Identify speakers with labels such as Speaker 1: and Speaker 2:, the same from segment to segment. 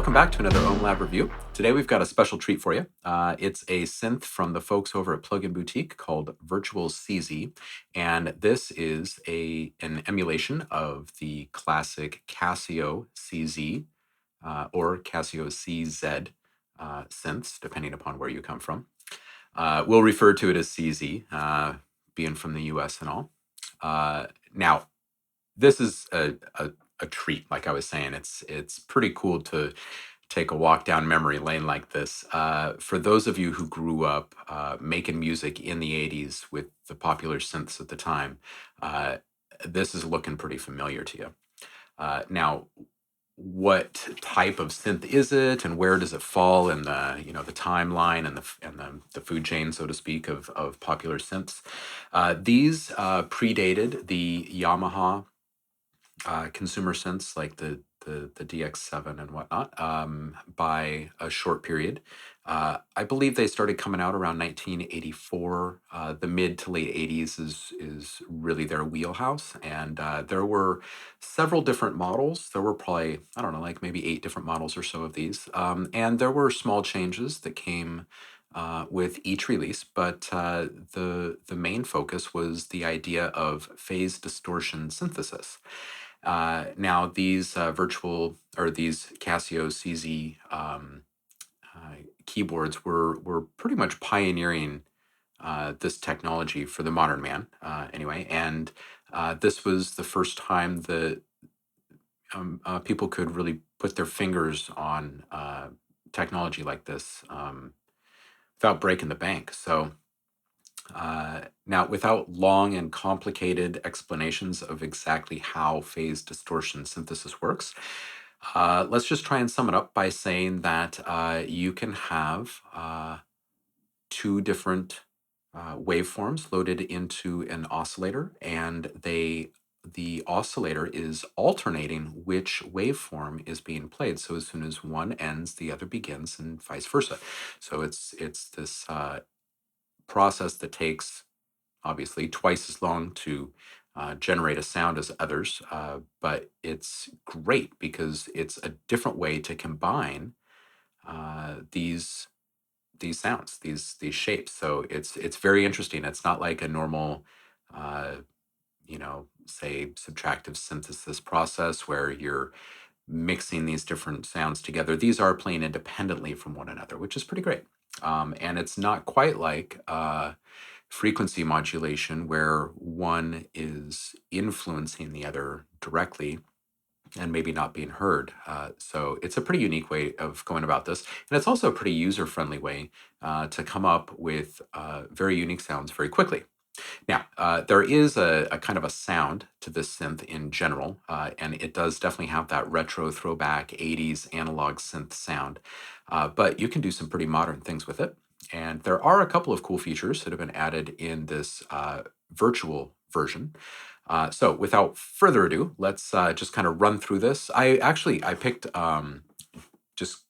Speaker 1: Welcome back to another OhmLab review. Today we've got a special treat for you. It's a synth from the folks over at PluginBoutique called Virtual CZ, and this is an emulation of the classic Casio CZ or Casio CZ synths, depending upon where you come from. We'll refer to it as CZ, being from the US and all. Now, this is a treat. Like I was saying, it's pretty cool to take a walk down memory lane like this. For those of you who grew up making music in the 80s with the popular synths at the time, this is looking pretty familiar to you. Now, what type of synth is it, and where does it fall in the the timeline and the food chain, so to speak, of popular synths? These predated the Yamaha consumer synths like the DX7 and whatnot by a short period. I believe they started coming out around 1984. The mid to late 80s is really their wheelhouse, and there were several different models. There were probably, I don't know, like maybe 8 different models or so of these, and there were small changes that came with each release, but the main focus was the idea of phase distortion synthesis. Now, these these Casio CZ keyboards were pretty much pioneering this technology for the modern man, anyway. And this was the first time that people could really put their fingers on technology like this without breaking the bank. So. Now, without long and complicated explanations of exactly how phase distortion synthesis works, let's just try and sum it up by saying that you can have 2 different waveforms loaded into an oscillator, and the oscillator is alternating which waveform is being played. So as soon as one ends, the other begins, and vice versa. So it's this process that takes obviously twice as long to generate a sound as others, but it's great because it's a different way to combine these sounds, these shapes. So it's very interesting. It's not like a normal, uh, say subtractive synthesis process where you're mixing these different sounds together. These are playing independently from one another, which is pretty great. And it's not quite like frequency modulation where one is influencing the other directly and maybe not being heard. So it's a pretty unique way of going about this. And it's also a pretty user-friendly way to come up with very unique sounds very quickly. Now, there is a kind of a sound to this synth in general, and it does definitely have that retro throwback 80s analog synth sound, but you can do some pretty modern things with it. And there are a couple of cool features that have been added in this virtual version. So without further ado, let's just kind of run through this. I picked just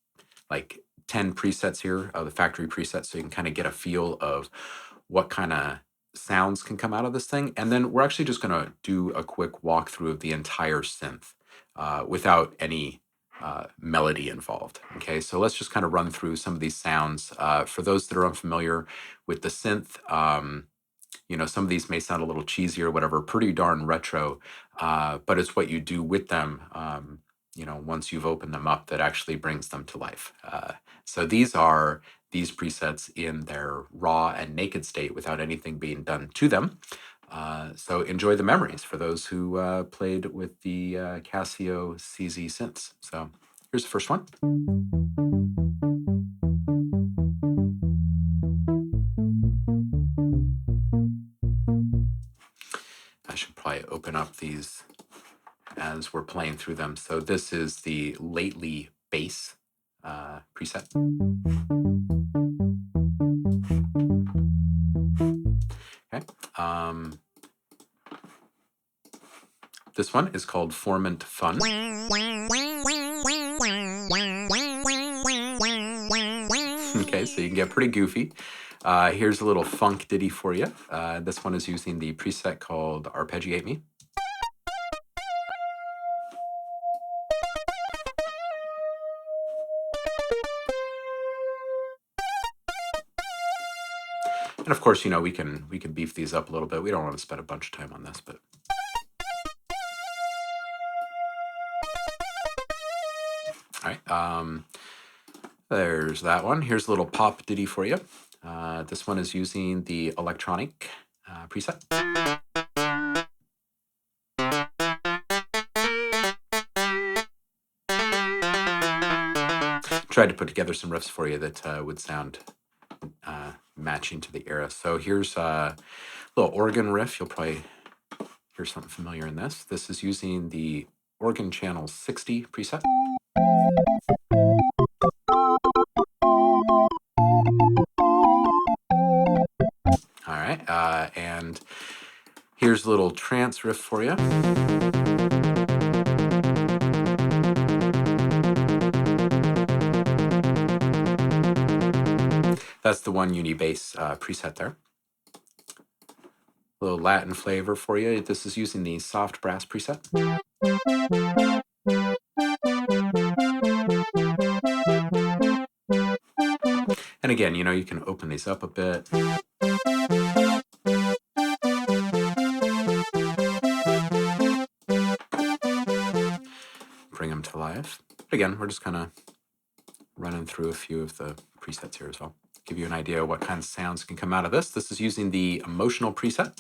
Speaker 1: like 10 presets here of the factory presets so you can kind of get a feel of what kind of sounds can come out of this thing. And then we're actually just going to do a quick walkthrough of the entire synth without any melody involved. Okay, so let's just kind of run through some of these sounds. For those that are unfamiliar with the synth, some of these may sound a little cheesy or whatever, pretty darn retro, but it's what you do with them, once you've opened them up that actually brings them to life. So these are these presets in their raw and naked state without anything being done to them. So enjoy the memories for those who played with the Casio CZ synths. So here's the first one. I should probably open up these as we're playing through them. So this is the lately bass preset. Okay. This one is called Formant Fun. Okay, so you can get pretty goofy. Here's a little funk ditty for you. This one is using the preset called Arpeggiate Me. And of course, you know, we can beef these up a little bit. We don't want to spend a bunch of time on this, but. All right, there's that one. Here's a little pop ditty for you. This one is using the electronic preset. Tried to put together some riffs for you that would sound matching to the era. So here's a little organ riff. You'll probably hear something familiar in this. This is using the organ channel 60 preset. All right, and here's a little trance riff for you. That's the one Unibase preset there. A little Latin flavor for you. This is using the soft brass preset. And again, you know, you can open these up a bit. Bring them to life. Again, we're just kind of running through a few of the presets here as well. Give you an idea of what kind of sounds can come out of this. This is using the emotional preset.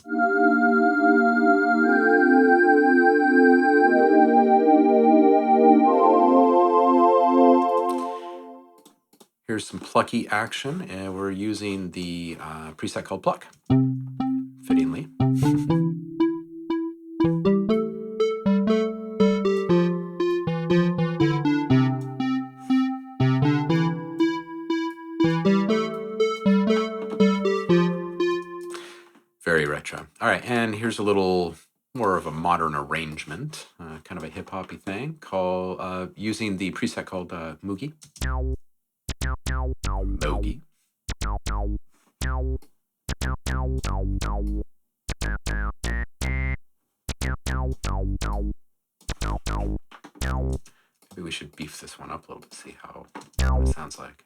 Speaker 1: Here's some plucky action, and we're using the preset called Pluck, fittingly. Very retro. All right, and here's a little more of a modern arrangement, kind of a hip-hoppy thing, called using the preset called Moogie. Moogie. Maybe we should beef this one up a little bit, see how it sounds like.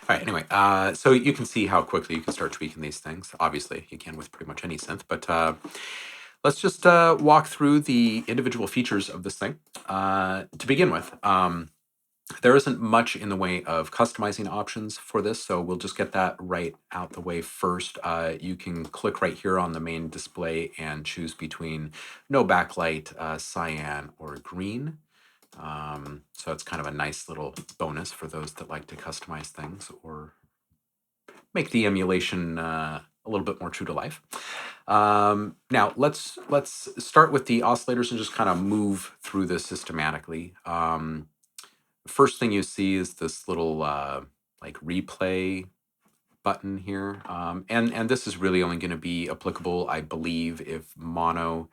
Speaker 1: All right, anyway, so you can see how quickly you can start tweaking these things. Obviously, you can with pretty much any synth, but let's just walk through the individual features of this thing. To begin with, there isn't much in the way of customizing options for this, so we'll just get that right out the way first. You can click right here on the main display and choose between no backlight, cyan, or green. So it's kind of a nice little bonus for those that like to customize things or make the emulation a little bit more true to life. Now let's start with the oscillators and just kind of move through this systematically. First thing you see is this little like replay button here, and this is really only going to be applicable, I believe, if mono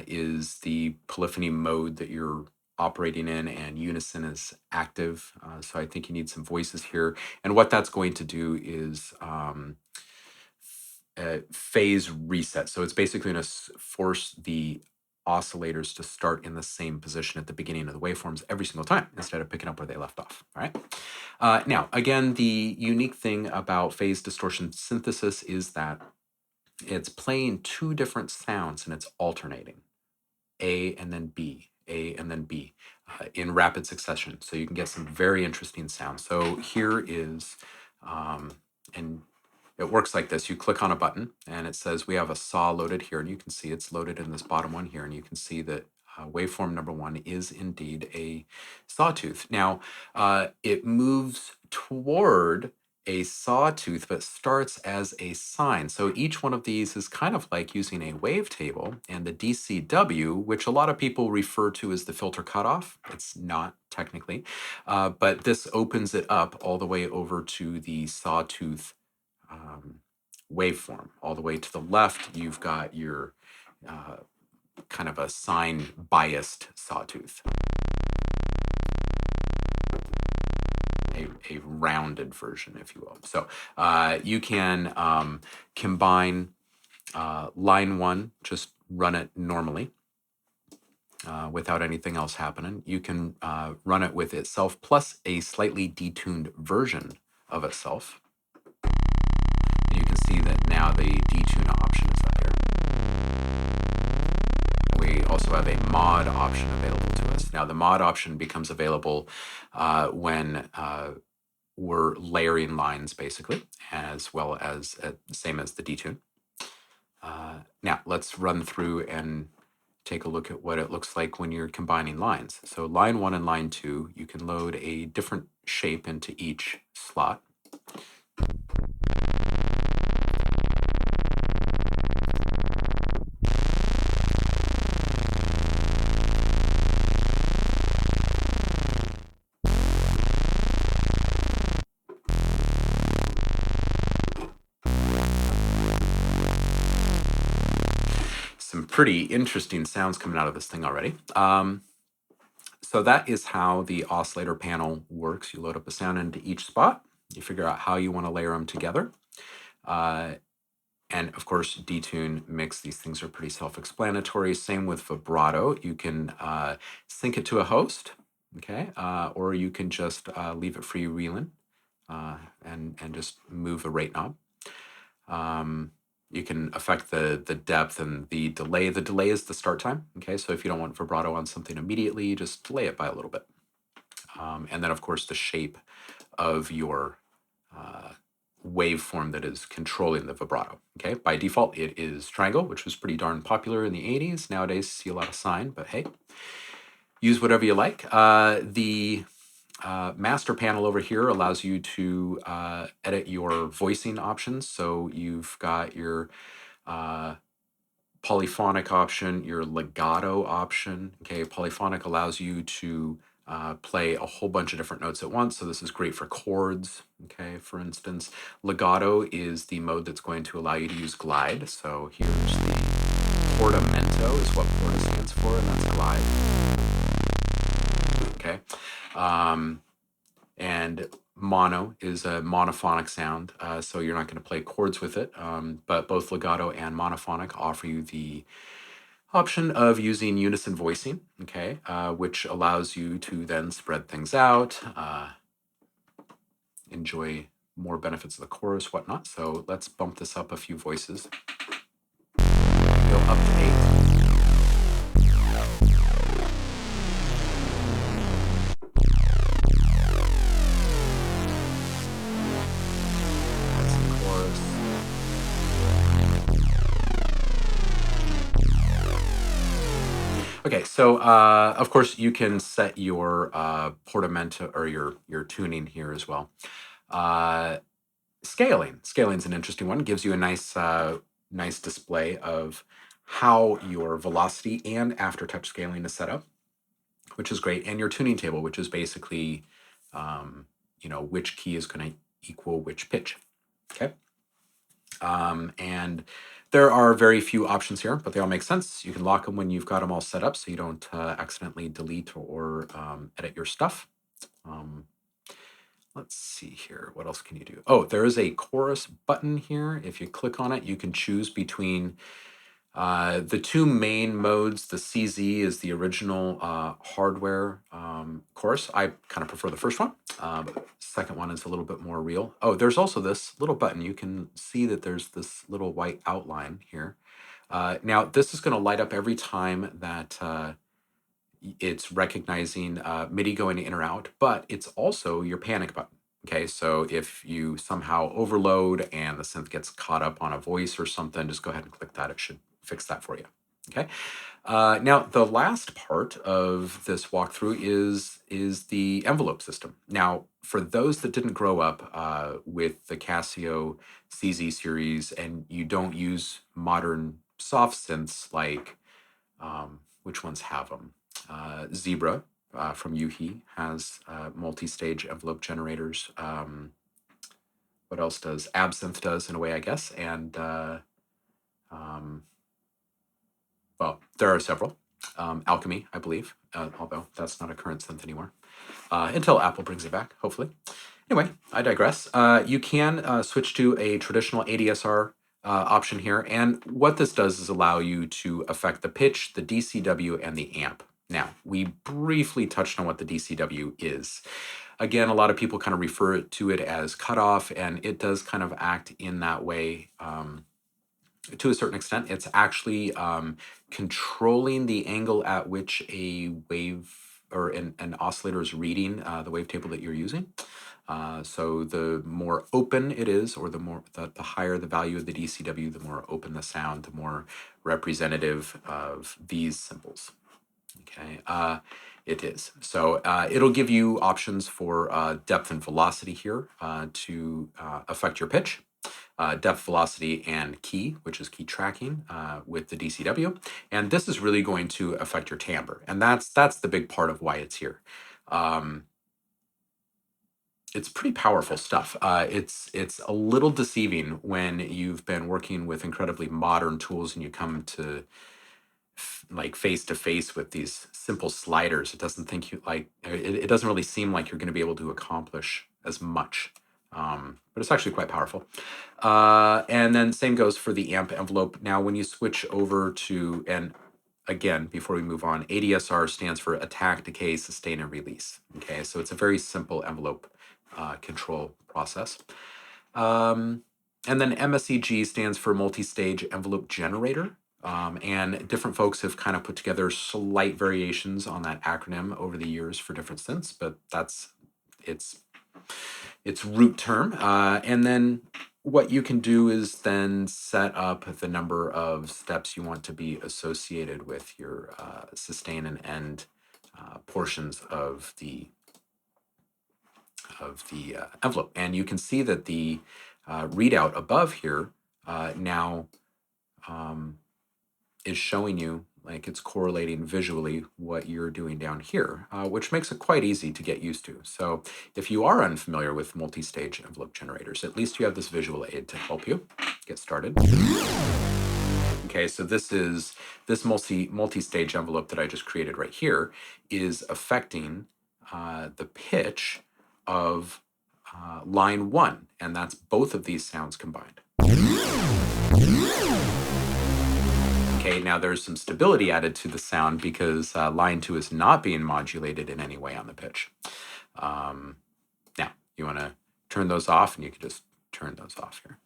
Speaker 1: is the polyphony mode that you're operating in and unison is active. So I think you need some voices here, and what that's going to do is phase reset. So it's basically going to force the oscillators to start in the same position at the beginning of the waveforms every single time instead of picking up where they left off. All right. Now, again, the unique thing about phase distortion synthesis is that it's playing two different sounds and it's alternating. A and then B, A and then B in rapid succession. So you can get some very interesting sounds. So here is, and it works like this. You click on a button and it says we have a saw loaded here, and you can see it's loaded in this bottom one here, and you can see that waveform number one is indeed a sawtooth. Now, it moves toward a sawtooth, but starts as a sine. So each one of these is kind of like using a wavetable, and the DCW, which a lot of people refer to as the filter cutoff, it's not technically, but this opens it up all the way over to the sawtooth waveform. All the way to the left, you've got your kind of a sine biased sawtooth. a rounded version, if you will. So you can combine line 1, just run it normally without anything else happening. You can run it with itself plus a slightly detuned version of itself. And you can see that now the detune option is up here. We also have a mod option available to us. Now the mod option becomes available when we're layering lines, basically, as well as same as the detune. Now let's run through and take a look at what it looks like when you're combining lines. So line 1 and line 2, you can load a different shape into each slot. Some pretty interesting sounds coming out of this thing already. So that is how the oscillator panel works. You load up a sound into each spot. You figure out how you want to layer them together. And of course, detune, mix, these things are pretty self-explanatory. Same with vibrato. You can sync it to a host, okay? Or you can just leave it freewheeling and just move a rate knob. You can affect the depth and the delay. The delay is the start time, okay? So if you don't want vibrato on something immediately, you just delay it by a little bit. And then, of course, the shape of your waveform that is controlling the vibrato, okay? By default, it is triangle, which was pretty darn popular in the 80s. Nowadays, see a lot of sine, but hey, use whatever you like. The master panel over here allows you to edit your voicing options. So you've got your polyphonic option, your legato option. Okay, polyphonic allows you to play a whole bunch of different notes at once. So this is great for chords. Okay, for instance, legato is the mode that's going to allow you to use glide. So here's the portamento is what porta stands for, and that's glide. Okay. And mono is a monophonic sound, so you're not going to play chords with it, but both legato and monophonic offer you the option of using unison voicing, okay, which allows you to then spread things out, enjoy more benefits of the chorus, whatnot. So let's bump this up a few voices. Go up to 8. Okay, so of course you can set your portamento or your tuning here as well. Scaling is an interesting one. It gives you a nice nice display of how your velocity and aftertouch scaling is set up, which is great, and your tuning table, which is basically you know, which key is going to equal which pitch. Okay. And there are very few options here, but they all make sense. You can lock them when you've got them all set up so you don't accidentally delete or edit your stuff. Let's see here. What else can you do? Oh, there is a chorus button here. If you click on it, you can choose between the two main modes. The CZ is the original hardware chorus. I kind of prefer the first one. Second one is a little bit more real. Oh, there's also this little button. You can see that there's this little white outline here. Now, this is going to light up every time that it's recognizing MIDI going in or out, but it's also your panic button. Okay, so if you somehow overload and the synth gets caught up on a voice or something, just go ahead and click that. It should fix that for you. Okay. Now, the last part of this walkthrough is the envelope system. Now, for those that didn't grow up with the Casio CZ series and you don't use modern soft synths like, which ones have them? Zebra from Yuhi has multi-stage envelope generators. What else does? Absinthe does in a way, I guess. And well, there are several. Alchemy, I believe, although that's not a current synth anymore, until Apple brings it back, hopefully. Anyway, I digress. You can switch to a traditional ADSR option here, and what this does is allow you to affect the pitch, the DCW, and the amp. Now, we briefly touched on what the DCW is. Again, a lot of people kind of refer to it as cutoff, and it does kind of act in that way. To a certain extent, it's actually controlling the angle at which a wave or an oscillator is reading the wavetable that you're using. So the more open it is, or the higher the value of the DCW, the more open the sound, the more representative of these symbols. Okay, it is. So it'll give you options for depth and velocity here to affect your pitch. Depth, velocity, and key, which is key tracking with the DCW. And this is really going to affect your timbre. And that's the big part of why it's here. It's pretty powerful stuff. It's a little deceiving when you've been working with incredibly modern tools and you come to like face to face with these simple sliders. It doesn't think you like it doesn't really seem like you're going to be able to accomplish as much. But it's actually quite powerful. And then same goes for the amp envelope. Now, when you switch over to, and again, before we move on, ADSR stands for attack, decay, sustain, and release. Okay, so it's a very simple envelope control process. And then MSEG stands for Multistage Envelope Generator. And different folks have kind of put together slight variations on that acronym over the years for different synths, but that's its root term. And then what you can do is then set up the number of steps you want to be associated with your sustain and end portions of the envelope. And you can see that the readout above here now is showing you, like, it's correlating visually what you're doing down here, which makes it quite easy to get used to. So if you are unfamiliar with multi-stage envelope generators, at least you have this visual aid to help you get started. Okay, so this multi-stage envelope that I just created right here is affecting the pitch of line 1, and that's both of these sounds combined. Okay, now there's some stability added to the sound because line 2 is not being modulated in any way on the pitch. Now, you want to turn those off, and you can just turn those off here.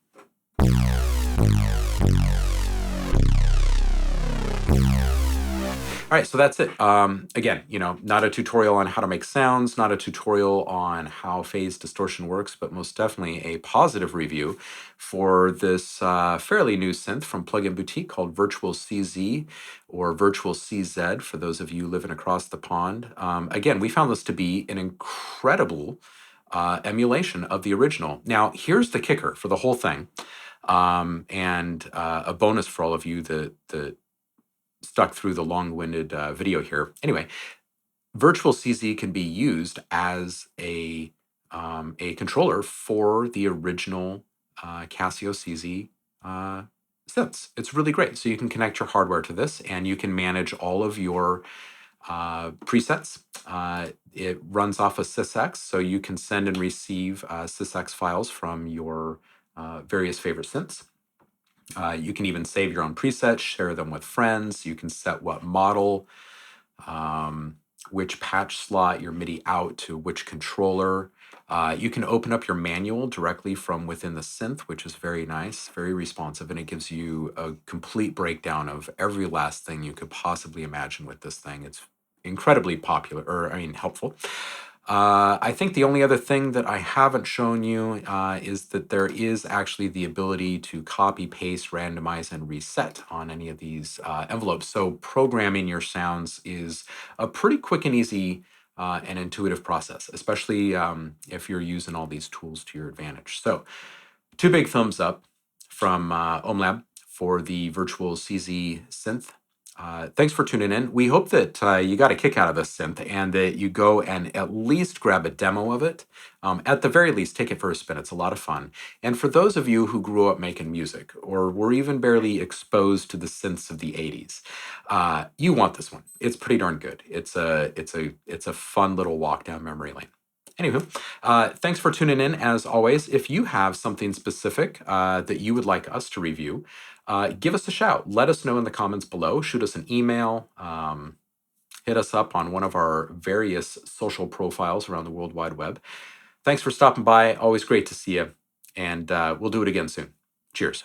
Speaker 1: All right, so that's it. Again, not a tutorial on how to make sounds, not a tutorial on how phase distortion works, but most definitely a positive review for this fairly new synth from PluginBoutique called Virtual CZ, or Virtual CZ for those of you living across the pond. Again, we found this to be an incredible emulation of the original. Now, here's the kicker for the whole thing, and a bonus for all of you that stuck through the long-winded video here. Anyway, Virtual CZ can be used as a controller for the original Casio CZ synths. It's really great. So you can connect your hardware to this, and you can manage all of your presets. It runs off of sysx, so you can send and receive sysx files from your various favorite synths. You can even save your own presets, share them with friends. You can set what model, which patch slot your MIDI out to which controller. You can open up your manual directly from within the synth, which is very nice, very responsive, and it gives you a complete breakdown of every last thing you could possibly imagine with this thing. It's incredibly popular, helpful. I think the only other thing that I haven't shown you is that there is actually the ability to copy, paste, randomize, and reset on any of these envelopes. So programming your sounds is a pretty quick and easy and intuitive process, especially if you're using all these tools to your advantage. So 2 big thumbs up from OhmLab for the Virtual CZ synth. Thanks for tuning in. We hope that you got a kick out of this synth and that you go and at least grab a demo of it. At the very least, take it for a spin. It's a lot of fun. And for those of you who grew up making music or were even barely exposed to the synths of the 80s, you want this one. It's pretty darn good. It's a fun little walk down memory lane. Anywho, thanks for tuning in. As always, if you have something specific that you would like us to review, give us a shout. Let us know in the comments below. Shoot us an email. Hit us up on one of our various social profiles around the World Wide Web. Thanks for stopping by. Always great to see you. And we'll do it again soon. Cheers.